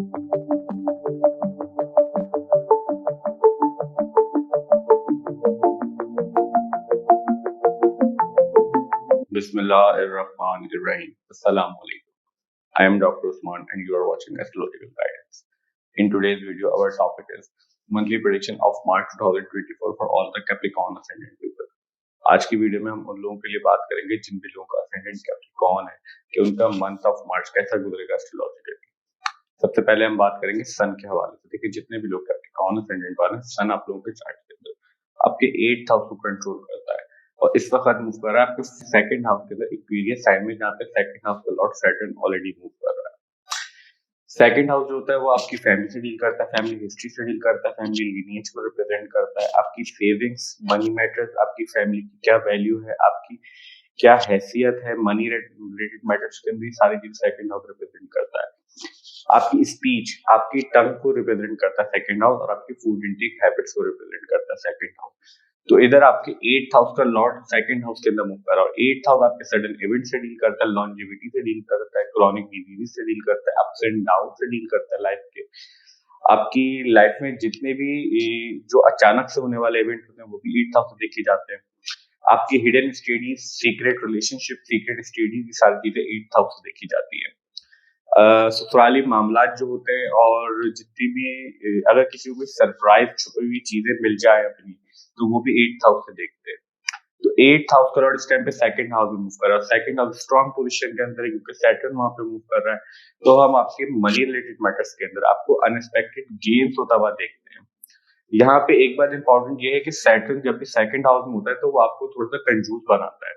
Bismillahirrahmanirrahim. Assalamu alaikum. I am Dr. Usman and you are watching Astrological Guidance. In today's video, our topic is monthly prediction of March 2024 for all the Capricorn ascendant people. आज की video में हम उन लोगों के लिए बात करेंगे जिन भी लोगों का ascendant Capricorn है कि उनका मंथ ऑफ मार्च कैसा गुजरेगा एस्ट्रोलॉजिकली। सबसे पहले हम बात करेंगे सन के हवाले से। देखिए, जितने भी लोग कैप्रिकॉर्न ascendant वाले हैं, सन आप लोगों के चार्ट के अंदर आपके 8th हाउस को कंट्रोल करता है और इस वक्त मूव कर रहा है आपके सेकंड हाउस के अंदर एक्वेरियस साइन में, जहाँ पे सेकंड हाउस का लॉर्ड सैटर्न ऑलरेडी मूव कर रहा है। सेकंड हाउस जो होता है वो आपकी फैमिली से डील करता है, फैमिली हिस्ट्री से डील करता है, फैमिली लीनिएज को रिप्रेजेंट करता है, आपकी सेविंग्स, मनी मैटर्स, आपकी फैमिली की क्या वैल्यू है, आपकी क्या हैसियत है, मनी रिलेटेड मैटर्स के अंदर सारी चीज सेकंड हाउस रिप्रेजेंट करता है। आपकी स्पीच, आपकी टंग को रिप्रेजेंट करता है सेकंड हाउस और आपकी फूड इंटेक हैबिट्स को रिप्रेजेंट करता है सेकंड हाउस। तो इधर आपके 8th हाउस का लॉर्ड सेकंड हाउस के अंदर मूव कर रहा है और 8th हाउस आपके सडन इवेंट से डील करता है, लॉन्जेविटी से डील करता है, क्रॉनिक डिजीज से डील करता है, अप्स एंड डाउन से डील करता है लाइफ के। आपकी लाइफ में जितने भी जो अचानक से होने वाले इवेंट होते हैं वो भी 8th हाउस से देखे जाते हैं। आपकी hidden studies, secret relationship, secret studies, ये सारी चीजें 8th हाउस से देखी जाती है। ससुराली मामला जो होते हैं और जितनी भी अगर किसी को सरप्राइज छुपी हुई चीजें मिल जाए अपनी, तो वो भी 8th हाउस से देखते हैं। तो 8th हाउस का लॉर्ड इस टाइम पे सेकंड हाउस में मूव कर रहा है, सेकंड हाउस स्ट्रॉन्ग पोजीशन के अंदर है क्योंकि सैटर्न वहां पे मूव कर रहा है। तो हम आपके मनी रिलेटेड मैटर्स के अंदर आपको अनएक्सपेक्टेड गेन्स होता हुआ देखते हैं। यहाँ पे एक बात इंपॉर्टेंट ये है कि सैटर्न जब भी सेकंड हाउस में होता है तो वो आपको थोड़ा सा कंजूस बनाता है,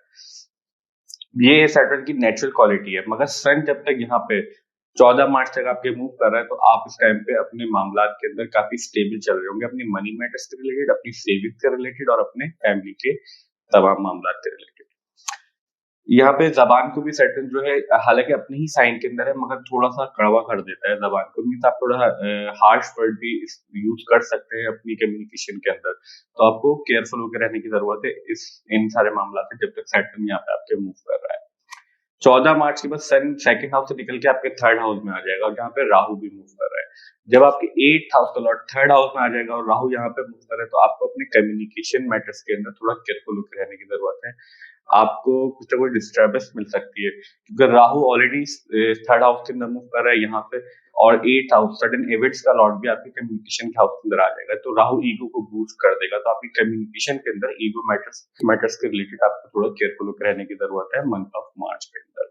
ये सैटर्न की नेचुरल क्वालिटी है। मगर सन जब तक यहाँ पे 14 मार्च तक आपके मूव कर रहा है तो आप इस टाइम पे अपने मामलात के अंदर काफी स्टेबल चल रहे होंगे, अपनी मनी मैटर्स के रिलेटेड, अपनी सेविंग्स के रिलेटेड और अपने फैमिली के तमाम मामलात के रिलेटेड। यहाँ पे जबान को भी सैटर्न जो है हालांकि अपने ही साइन के अंदर है मगर थोड़ा सा कड़वा कर देता है जबान को, मीन्स आप थोड़ा हार्श वर्ड भी यूज कर सकते हैं अपनी कम्युनिकेशन के अंदर। तो आपको केयरफुल होकर रहने की जरूरत है इन सारे मामला से जब तक सैटर्न यहाँ पे आपके मूव कर रहा है। 14 मार्च के बाद सन सेकंड हाउस से निकल के आपके थर्ड हाउस में आ जाएगा और जहाँ पे राहु भी मूव कर रहा है। जब आपके 8th हाउस का लॉर्ड थर्ड हाउस में आ जाएगा और राहु यहाँ पे मूव कर रहा है तो आपको अपने कम्युनिकेशन मैटर्स के अंदर थोड़ा केयरफुल होकर रहने की जरूरत है। आपको कुछ ना कुछ डिस्टर्बेंस मिल सकती है क्योंकि राहु ऑलरेडी थर्ड हाउस के अंदर मूव कर रहा है यहाँ पे और 8th हाउस सडन इवेंट्स का लॉर्ड भी आपके कम्युनिकेशन के हाउस के अंदर आ जाएगा। तो राहु ईगो को बूस्ट कर देगा, तो आपकी कम्युनिकेशन के अंदर ईगो मैटर्स के रिलेटेड आपको थोड़ा केयरफुल होकर रहने की जरूरत है मंथ ऑफ मार्च के अंदर।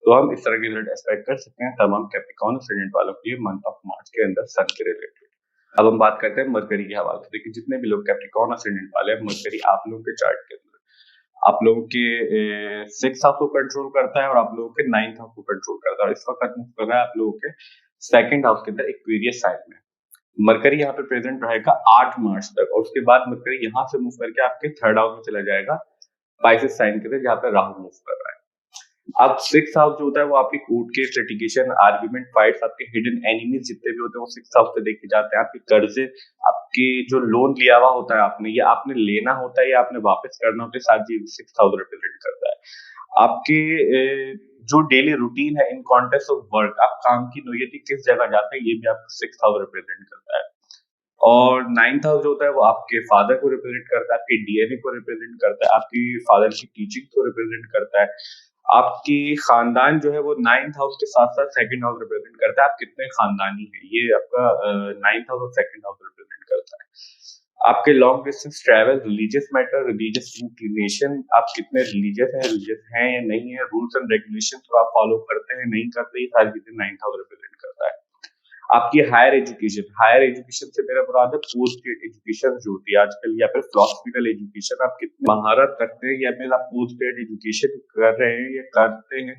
तो हम इस तरह के रिलेटेड एक्सपेक्ट कर सकते हैं तमाम कैप्रिकॉर्न एस्टेंडेंट वालों के लिए मंथ ऑफ मार्च के अंदर सन के रिलेटेड। अब हम बात करते हैं मरकरी के हवाले से। देखिए, जितने भी लोग कैप्रिकॉर्न एस्टेंडेंट वाले हैं, मरकरी आप लोगों के चार्ट के अंदर आप लोगों के 6th हाउस को कंट्रोल करता है और आप लोगों के 9th हाउस को कंट्रोल करता है और इस वक्त मूव कर रहा है आप लोगों के सेकंड हाउस के अंदर एक्वेरियस साइन में। मरकरी यहाँ पे प्रेजेंट रहेगा 8 मार्च तक और उसके बाद मरकरी यहाँ से मूव करके आपके थर्ड हाउस में चला जाएगा पाइसेस साइन के अंदर, जहाँ पे राहु मूव कर रहा है। अब 6th हाउस जो होता है वो आपकी court case, litigation, argument, fights, आपके हिडन एनिमीज जितने भी होते हैं वो 6th हाउस पे देखे जाते हैं। आपके कर्जे, आपके जो लोन लिया हुआ होता है आपने, या आपने लेना होता है या आपने वापस करना होता है, सारी चीज 6th हाउस रिप्रेजेंट करता है। आपके जो डेली रूटीन है इन कॉन्टेक्स्ट ऑफ वर्क, आप काम की नोयती किस जगह जाते हैं, ये भी आपको 6th हाउस रिप्रेजेंट करता है। और 9th हाउस जो होता है वो आपके फादर को रिप्रेजेंट करता है, आपके डीएनए को रिप्रेजेंट करता है, आपकी फादर की टीचिंग को रिप्रेजेंट करता है। आपकी खानदान जो है वो 9th हाउस के साथ साथ सेकंड हाउस रिप्रेजेंट करता है, आप कितने खानदानी हैं, ये आपका 9th हाउस और सेकंड हाउस रिप्रेजेंट करता है। आपके long distance travel, religious matter, religious inclination, आप कितने रिलीजियस हैं या नहीं है, रूल्स एंड रेगुलेशंस को आप फॉलो करते हैं नहीं करते, ये सारी चीजें 9th हाउस रिप्रेजेंट करता है। आपकी हायर एजुकेशन से मेरा मुराद है पोस्ट ग्रेड एजुकेशन जो होती है आजकल, या फिर फिलोसफिकल एजुकेशन, आप कितनी महारत रखते हैं या फिर आप पोस्ट ग्रेड एजुकेशन कर रहे हैं या करते हैं,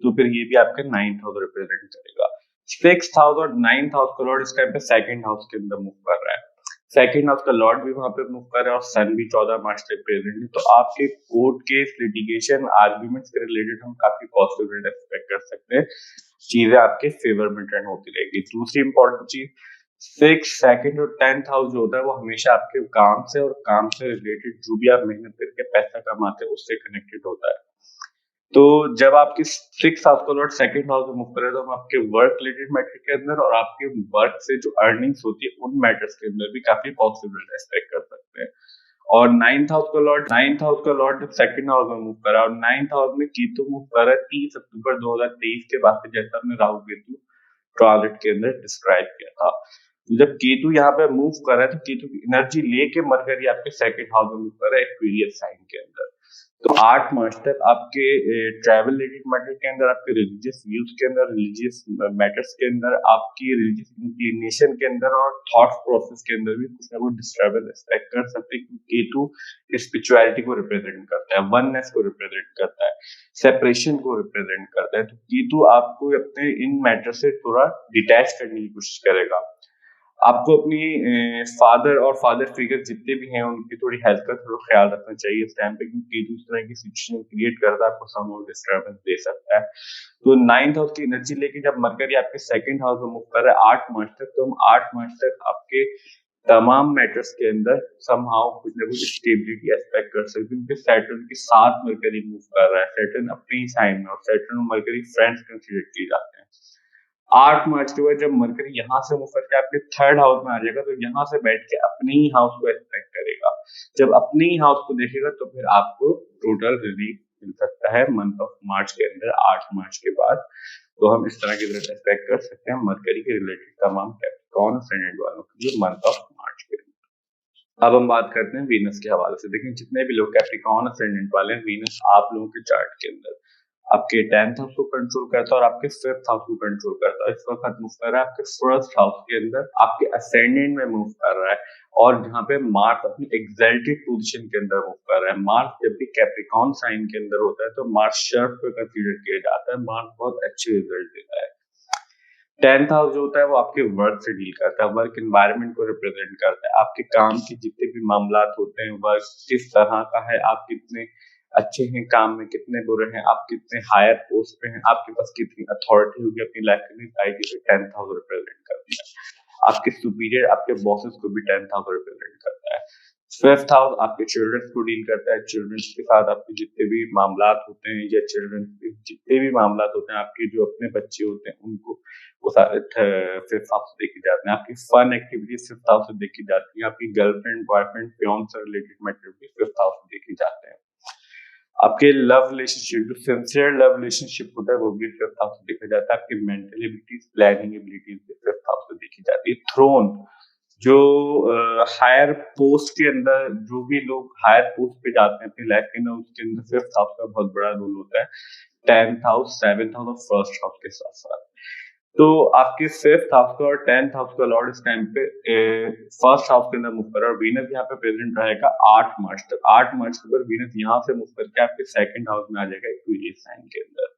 तो फिर ये भी आपका 9th हाउस रिप्रेजेंट करेगा। 6th हाउस और 9th हाउस का लॉर्ड इस टाइम पे सेकंड हाउस के अंदर मूव कर रहा है, सेकंड हाउस का लॉर्ड भी वहां पे मूव कर रहा है और सन भी 14 मार्च तक प्रेजेंट है। तो आपके कोर्ट केस, लिटिगेशन, आर्ग्यूमेंट्स के रिलेटेड हम काफी पॉजिटिव एक्सपेक्ट कर सकते हैं, चीजें आपके फेवर में ट्रेंड होती रहेगी। दूसरी इंपॉर्टेंट चीज, 6th, 2nd और 10th हाउस जो होता है वो हमेशा आपके काम से और काम से रिलेटेड जो भी आप मेहनत करके पैसा कमाते हैं उससे कनेक्टेड होता है। तो जब आपकी 6th हाउस का लॉर्ड 2nd हाउस में मूव करे तो हम आपके वर्क रिलेटेड मैटर के अंदर और आपके वर्क से जो अर्निंग्स होती है उन मैटर्स के अंदर भी काफी पॉसिबल एक्सपेक्ट कर सकते हैं। और 9th हाउस का लॉर्ड जब 2nd हाउस में मूव करा और 9th हाउस में केतु मूव करा 30 अक्टूबर 2023 के बाद से, जैसा हमने राहु केतु ट्रांजिट के अंदर डिस्क्राइब किया था। जब केतु यहाँ पे मूव कर रहा है तो केतु की एनर्जी लेके मरकरी आपके 2nd हाउस में मूव कर रहा है एक्वेरियस साइन के अंदर। तो 8 मार्च तक आपके ट्रैवल रिलेटेड मैटर के अंदर, आपके रिलीजियस व्यूज के अंदर, रिलीजियस मैटर्स के अंदर, आपकी रिलीजियस इंक्लिनेशन के अंदर और थॉट प्रोसेस के अंदर भी कुछ ना कुछ डिस्टर्बेंस एक्सपेक्ट कर सकते हैं, क्योंकि केतु स्पिरिचुअलिटी को रिप्रेजेंट करता है, वननेस को रिप्रेजेंट करता है, सेपरेशन को रिप्रेजेंट करता है। तो केतु आपको अपने इन मैटर से थोड़ा डिटैच करने की कोशिश करेगा। आपको अपनी फादर और फादर फिगर जितने भी हैं उनकी थोड़ी हेल्थ का थोड़ा ख्याल रखना चाहिए इस टाइम पे, क्योंकि इस तरह की सिचुएशन क्रिएट करता है, आपको सम और डिस्टर्बेंस दे सकता है। तो 9th हाउस की एनर्जी लेके जब मरकरी आपके 2nd हाउस में मूव कर रहा है 8 मार्च तक, तो हम 8 मार्च तक आपके तमाम मैटर्स के अंदर समहाउ कुछ ना कुछ स्टेबिलिटी एक्सपेक्ट कर सकते हैं, क्योंकि सैटर्न के साथ मरकरी मूव कर रहा है, सैटर्न अपने ही साइन में, और सैटर्न और मरकरी फ्रेंड्स कंसीडर किए जाते हैं। 8 मार्च के बाद जब मरकरी यहाँ से मूव करके आपके 3rd हाउस में आ जाएगा तो यहाँ से बैठ के अपने ही हाउस को एक्सपेक्ट करेगा। जब अपने ही हाउस को देखेगा तो फिर आपको टोटल रिलीफ मिल सकता है मंथ ऑफ मार्च के अंदर 8 मार्च के बाद। तो हम इस तरह की रिजल्ट एक्सपेक्ट कर सकते हैं मरकरी के रिलेटेड तमाम कैप्रिकॉर्न असेंडेंट वालों के लिए मंथ ऑफ मार्च के अंदर। अब हम बात करते हैं वीनस के हवाले से। देखिए जितने भी लोग कैप्रिकॉर्न असेंडेंट वाले हैं, वीनस आप लोगों के चार्ट के अंदर आपके 10th हाउस को कंट्रोल करता है और आपके 5th हाउस को कंट्रोल करता है। इस वक्त मूव कर रहा है आपके 1st हाउस के अंदर, आपके असेंडेंट में मूव कर रहा है, और जहाँ पे मार्स अपनी एग्जल्टेड पोजीशन के अंदर मूव कर रहा है। मार्स जब भी कैप्रिकॉर्न साइन के अंदर होता है तो मार्स शर्फ पे कंसीडर किया जाता है, मार्स बहुत अच्छे रिजल्ट देता है। 10th हाउस जो होता है वो आपके वर्क से डील करता है, वर्क एनवायरनमेंट को रिप्रेजेंट करता है, आपके काम के जितने भी मामला होते हैं, वर्क किस तरह का है, आप कितने अच्छे हैं काम में, कितने बुरे हैं, आप कितने हायर पोस्ट पे हैं, आपके पास कितनी अथॉरिटी होगी अपनी लाइफ में, साइड 10th हाउस रिप्रेजेंट करती है। आपके सुपीरियर, आपके बॉसेस को भी 10th हाउस रिप्रेजेंट करता है। 5th हाउस आपके चिल्ड्रंस को डील करता है, चिल्ड्रंस के साथ आपके जितने भी मामला होते हैं या चिल्ड्रंस के जितने भी मामला होते हैं, आपके जो अपने बच्चे होते हैं उनको वो सारे 5th हाउस से देखी जाते हैं। आपकी फन एक्टिविटीज 5th हाउस से देखी जाती है, आपकी गर्लफ्रेंड बॉयफ्रेंड फियांसे से रिलेटेड मैटर भी 5th हाउस से देखे जाते हैं। आपके लव रिलेशनशिप, जो सिंसियर लव रिलेशनशिप होता है वो भी 5th हाउस से देखा जाता है। आपकी मेंटल एबिलिटीज, प्लानिंग एबिलिटीज भी 5th हाउस से देखी जाती है। थ्रोन, जो हायर पोस्ट के अंदर जो भी लोग हायर पोस्ट पे जाते हैं अपनी लाइफ के अंदर, उसके अंदर 5th हाउस का बहुत बड़ा रोल होता है, 10th हाउस, 7th हाउस और 1st हाउस के साथ साथ। तो आपके 5th हाउस का और 10th हाउस का लॉर्ड इस टाइम पे 1st हाउस के अंदर मूव कर रहा है, और वीनस यहाँ पे प्रेजेंट रहेगा 8 मार्च तक। 8 मार्च के बाद वीनस यहाँ से मूव करके आपके 2nd हाउस में आ जाएगा एक्वेरियस साइन के अंदर।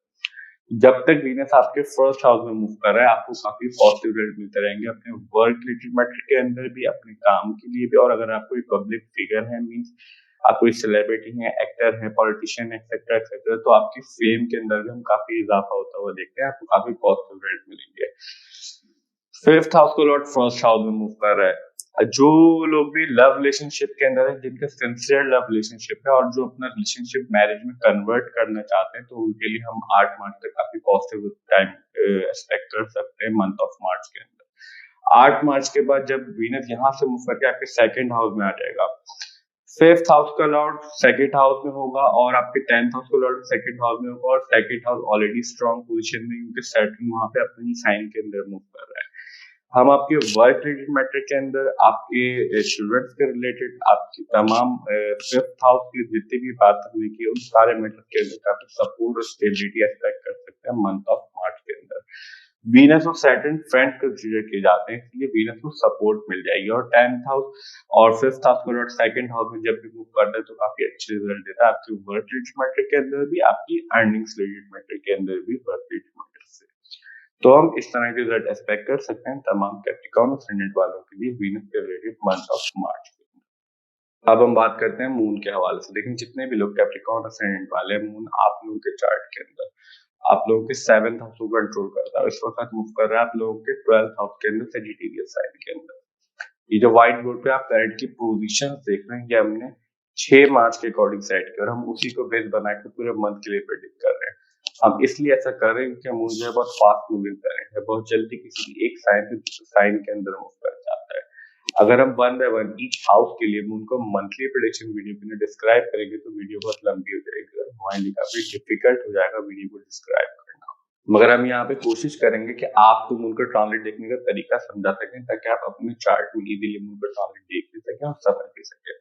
जब तक वीनस आपके 1st हाउस में मूव कर रहा है आपको काफी पॉजिटिव रिजल्ट मिलते रहेंगे अपने वर्क रिलेटेड मैटर के अंदर भी, अपने काम के लिए भी। और अगर आप कोई पब्लिक फिगर है, मीन्स आप कोई सेलिब्रिटी हैं, एक्टर हैं, पॉलिटिशियन है, एक्सेट्रा एक्सेट्रा, तो आपकी फेम के अंदर भी हम काफी इजाफा होता हुआ देखते हैं, आपको काफी पॉजिटिव रिजल्ट मिलेंगे। 5th हाउस को लॉर्ड 1st हाउस में मूव कर रहा है। जो लोग भी लव रिलेशनशिप के अंदर है, जिनका सिंसियर लव रिलेशनशिप है और जो अपना रिलेशनशिप मैरिज में कन्वर्ट करना चाहते हैं, तो उनके लिए हम 8 मार्च तक काफी पॉजिटिव टाइम एक्सपेक्ट कर सकते हैं मंथ ऑफ मार्च के अंदर। 8 मार्च के बाद जब वीनस यहाँ से मूव करके आपके 2nd हाउस में आ जाएगा, 5th हाउस का लॉर्ड 2nd हाउस में होगा और आपके 10th हाउस का लॉर्ड 2nd हाउस में होगा, और 2nd house already strong position में, क्योंकि सैटर्न वहां पे अपनी साइन के अंदर मूव कर रहा है। हम आपके वर्क रिलेटेड मैटर के अंदर, आपके चिल्ड्रंस के रिलेटेड, आपकी तमाम 5th हाउस की जितनी भी बात हमने की उन सारे मैटर के अंदर काफी सपोर्ट और स्टेबिलिटी एक्सपेक्ट कर सकते हैं मंथ ऑफ मार्च के अंदर। वीनस और सैटर्न फ्रेंड कंसीडर किए जाते हैं, इसलिए वीनस को सपोर्ट मिल जाएगी। और 10th हाउस और 5th हाउस को 2nd हाउस में जब भी मूव करता है तो काफी अच्छे रिजल्ट देता है आपके वर्क रिलेटेड मैटर के अंदर भी, आपकी अर्निंग्स रिलेटेड मैटर के अंदर भी, वर्क रिलेटेड मैटर से। तो हम इस तरह के रिजल्ट एक्सपेक्ट कर सकते हैं तमाम कैप्रिकॉर्न असेंडेंट वालों के लिए वीनस के रिलेटेड मंथ ऑफ मार्च। अब हम बात करते हैं मून के हवाले से। लेकिन जितने भी लोग कैप्रिकॉर्न असेंडेंट वाले हैं, मून आप लोगों के चार्ट के अंदर आप लोगों के 7th हाउस को कंट्रोल करता है, इस वक्त मूव कर रहा है आप लोगों के 12th हाउस के अंदर, सेजिटेरियस साइन के अंदर। ये जो व्हाइट बोर्ड पे आप करंट की पोजीशन देख रहे हैं, ये हमने 6 मार्च के अकॉर्डिंग सेट किया और हम उसी को बेस बना के पूरे मंथ के लिए प्रेडिक्ट कर रहे हैं। हम इसलिए ऐसा कर रहे हैं क्योंकि मून जो है बहुत फास्ट मूविंग प्लैनेट है, बहुत जल्दी किसी भी एक साइन से दूसरे साइन के अंदर मूव कर जाता है। अगर हम one by one each house के लिए मून को मंथली प्रेडिक्शन वीडियो में डिस्क्राइब करेंगे तो वीडियो बहुत लंबी हो जाएगी और हमारे लिए काफी डिफिकल्ट हो जाएगा वीडियो को डिस्क्राइब करना। मगर हम यहाँ पे कोशिश करेंगे कि आपको मून का ट्रांसलेट देखने का तरीका समझा सकें ताकि आप अपने चार्ट में इजीली मून का ट्रांसलेट देख भी सकें और समझ भी सकें।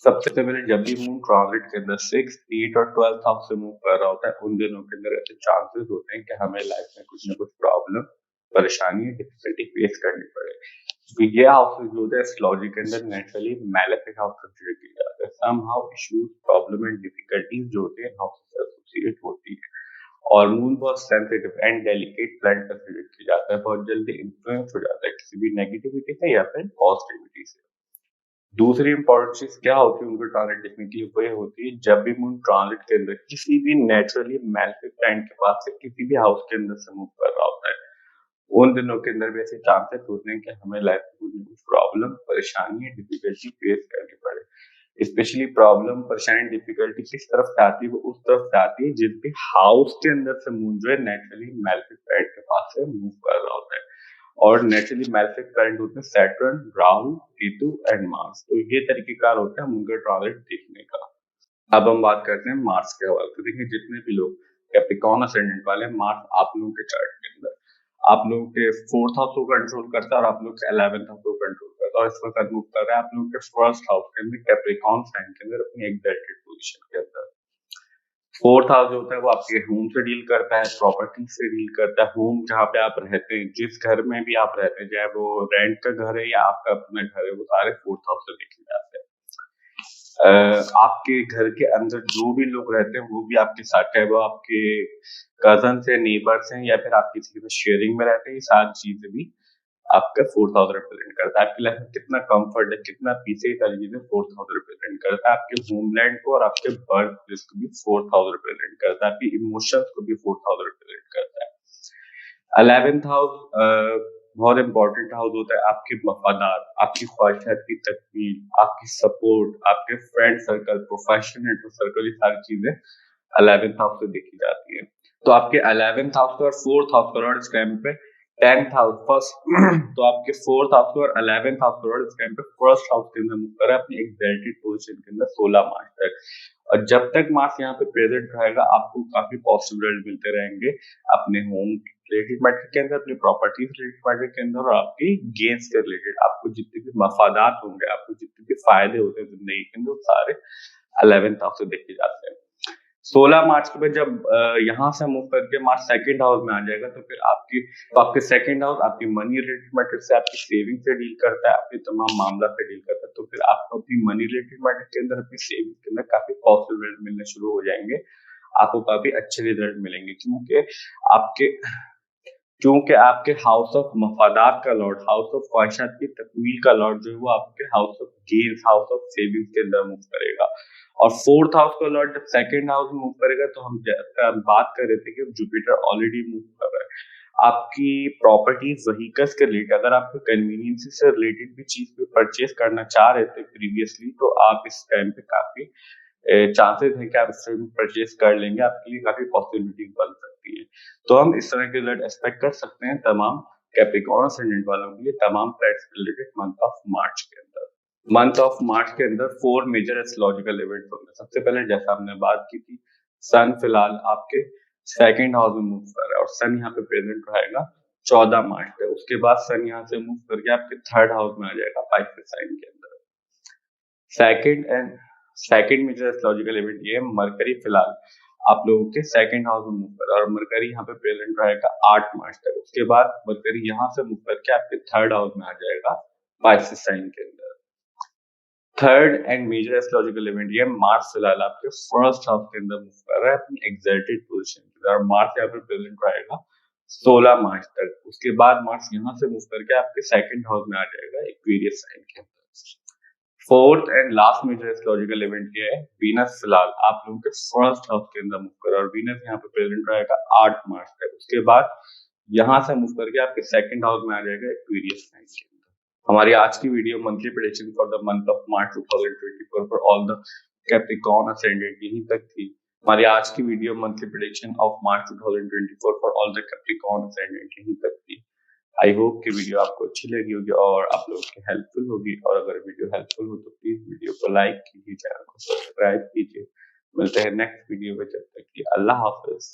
सबसे पहले जब भी मून ट्रांजिट के अंदर 6, 8 और 12 हाउस से मूव कर रहा होता है उन दिनों के अंदर ऐसे चांसेस होते हैं कि हमें लाइफ में कुछ ना कुछ प्रॉब्लम, परेशानी, डिफिकल्टी फेस करनी पड़े। तो ये हाउसेस जो होते हैं एस्ट्रोलॉजी के अंदर नेचुरली मैलेफिक हाउस कंसीडर किए जाते हैं। Somehow issues, problem and difficulties जो होते हैं हाउस से एसोसिएट होती है। और मून बहुत sensitive and delicate planet consider किया जाता है, बहुत जल्दी इन्फ्लुएंस हो जाता है किसी भी नेगेटिविटी से या फिर पॉजिटिविटी से। दूसरी इंपॉर्टेंट चीज क्या होती है उनको ट्रांजिट देखने की, वो ये होती है जब भी मून ट्रांजिट के अंदर किसी भी नेचुरली मैलेफिक प्लैनेट के पास से किसी भी हाउस के अंदर से मूव कर रहा होता है उन दिनों के अंदर भी ऐसे चांसेस होते हैं कि हमें लाइफ में कुछ प्रॉब्लम, परेशानी, डिफिकल्टी फेस करनी पड़े। स्पेशली प्रॉब्लम, परेशानी, डिफिकल्टी किस तरफ से आती है, वो उस तरफ से आती है जिनके हाउस के अंदर से मून जो है नेचुरली मैलेफिक प्लैनेट के पास से मूव कर रहा होता है। और नेचुरली मैलेफिक प्लैनेट होते हैं Saturn, Rahu, Ketu and Mars. तो ये तरीकेकार होता है उनका ट्रांजिट देखने का। अब हम बात करते हैं मार्स के हवाले से। देखिए जितने भी लोग कैप्रिकॉर्न असेंडेंट वाले हैं, मार्स आप लोगों के चार्ट के अंदर आप लोगों के 4th हाउस को कंट्रोल करता है और आप लोग के 11th हाउस को कंट्रोल करता है और इस वक्त मूव कर रहा है आप लोगों के फर्स्ट हाउस के अंदर कैप्रिकॉर्न साइन के अंदर अपनी एग्जैक्टेड पोजीशन के अंदर। 4th हाउस जो होता है वो आपके होम से डील करता है, प्रॉपर्टी से डील करता है। होम जहाँ पे आप रहते हैं, जिस घर में भी आप रहते हैं, चाहे वो रेंट का घर है या आपका अपना घर है, वो सारे 4th हाउस से देखे जाते हैं। आपके घर के अंदर जो भी लोग रहते हैं वो भी आपके साथ, चाहे वो आपके कजन से, नेबर्स हैं या फिर आप किसी के शेयरिंग में रहते हैं, ये सारी चीजें भी आपका 4th हाउस रिप्रेजेंट करता है। आपकी लाइफ में कितना कंफर्ट है, कितना पीस है, सारी चीजें 4th हाउस रिप्रेजेंट करता है। आपके होमलैंड को और आपके बर्थ प्लेस को भी 4th हाउस रिप्रेजेंट करता है। आपकी इमोशंस को भी 4th हाउस रिप्रेजेंट करता है। 11th हाउस बहुत इंपॉर्टेंट हाउस होता है। आपके मफादात, आपकी ख्वाहिशात की तकमील, आपकी सपोर्ट, आपके friend circle, professional network circle, ये सारी चीजें 11th हाउस से देखी जाती है। तो आपके 11th हाउस और 4th हाउस का इस टाइम पे 10th हाउस फर्स्ट तो आपके 4th हाउस और 11th हाउस का इस टाइम पे फर्स्ट हाउस के अंदर मूव कर रहा है अपनी एग्जैक्टेड पोजीशन के अंदर 16 मार्च तक। और जब तक मार्स यहाँ पे प्रेजेंट रहेगा आपको काफी पॉजिटिव रिजल्ट मिलते रहेंगे अपने होम रिलेटेड मैटर के अंदर, अपनी प्रॉपर्टीज रिलेटेड मैटर के अंदर और आपकी गेन्स के रिलेटेड। आपको जितने भी मफादात होंगे, आपको जितने भी फायदे होते हैं जिंदगी के अंदर, सारे 11th हाउस से देखे जाते हैं। 16 मार्च के बाद जब यहाँ से मूव करके मार्च 2nd हाउस में आ जाएगा तो फिर आपके 2nd हाउस आपकी मनी रिलेटेड मैटर से, आपकी सेविंग से डील करता है, आपके तमाम मामला से डील करता है। तो फिर आपको अपनी मनी रिलेटेड मैटर के अंदर, अपनी सेविंग के अंदर काफी पॉजिटिव रिजल्ट मिलने शुरू हो जाएंगे। आपको काफी अच्छे रिजल्ट मिलेंगे आपके क्योंकि आपके हाउस ऑफ मफादात का लॉर्ड, हाउस ऑफ ख्वाहिशात की तकमील का लॉर्ड जो है वो आपके house of gains, house of savings के अंदर मूव करेगा। और 4th हाउस का लॉर्ड जब 2nd हाउस में मूव करेगा तो हम बात कर रहे थे कि जुपिटर ऑलरेडी मूव कर रहा है आपकी प्रॉपर्टीज, व्हीकल्स के रिलेटेड। अगर आपको कन्वीनियंस से रिलेटेड भी चीज पे परचेज करना चाह रहे थे प्रीवियसली तो आप इस टाइम पे काफी चांसेस है कि आप इससे परचेज कर लेंगे, आपके लिए काफी पॉसिबिलिटीज बन सकती है। तो हम इस तरह के रिजल्ट एक्सपेक्ट कर सकते हैं तमाम कैप्रिकॉर्न असेंडेंट वालों के लिए, तमाम planets related month of March के अंदर। मंथ ऑफ मार्च के अंदर 4 मेजर एस्ट्रोलॉजिकल इवेंट्स होंगे। सबसे पहले जैसा हमने बात की थी, सन फिलहाल आपके 2nd हाउस में मूव कर रहा है और सन यहाँ पे प्रेजेंट रहेगा 14 मार्च तक। उसके बाद सन यहाँ से मूव करके आपके 3rd हाउस में आ जाएगा पाइसेस साइन के अंदर। सेकंड मेजर एस्ट्रोलॉजिकल इवेंट ये है, मरकरी फिलहाल आप लोगों के 2nd हाउस में मूव कर रहा है और मरकरी यहाँ पे प्रेजेंट रहेगा 8 मार्च तक। उसके बाद मरकरी यहाँ से मूव करके आपके 3rd हाउस में आ जाएगा पाइसेस साइन के अंदर। Third and major astrological event ये मार्स फिलहाल आपके फर्स्ट हाउस के अंदर मूव कर रहा है अपनी एग्जैक्टेड पोजीशन के अंदर और मार्स यहाँ पे प्रेजेंट रहेगा 16 मार्च तक। उसके बाद मार्स यहाँ से मूव करके आपके 2nd हाउस में आ जाएगा एक्वेरियस साइन के अंदर। 4th and last major astrological event ये है, वीनस फिलहाल आप लोगों के फर्स्ट हाउस के अंदर मूव कर रहा है और वीनस यहाँ पे प्रेजेंट रहेगा 8 मार्च तक। उसके बाद यहाँ से मूव करके आपके 2nd हाउस में आ जाएगा एक्वेरियस साइन के अंदर। हमारी आज की video monthly prediction for the month of March 2024 for all the Capricorn ascendant यहीं तक थी। हमारी आज की video monthly prediction of March 2024 for all the Capricorn ascendant यहीं तक थी। आई होप कि वीडियो आपको अच्छी लगी होगी और आप लोगों की हेल्पफुल होगी, और अगर वीडियो हेल्पफुल हो तो प्लीज वीडियो को लाइक कीजिए, चैनल को सब्सक्राइब कीजिए। मिलते हैं नेक्स्ट वीडियो में, जब तक कि अल्लाह हाफिज।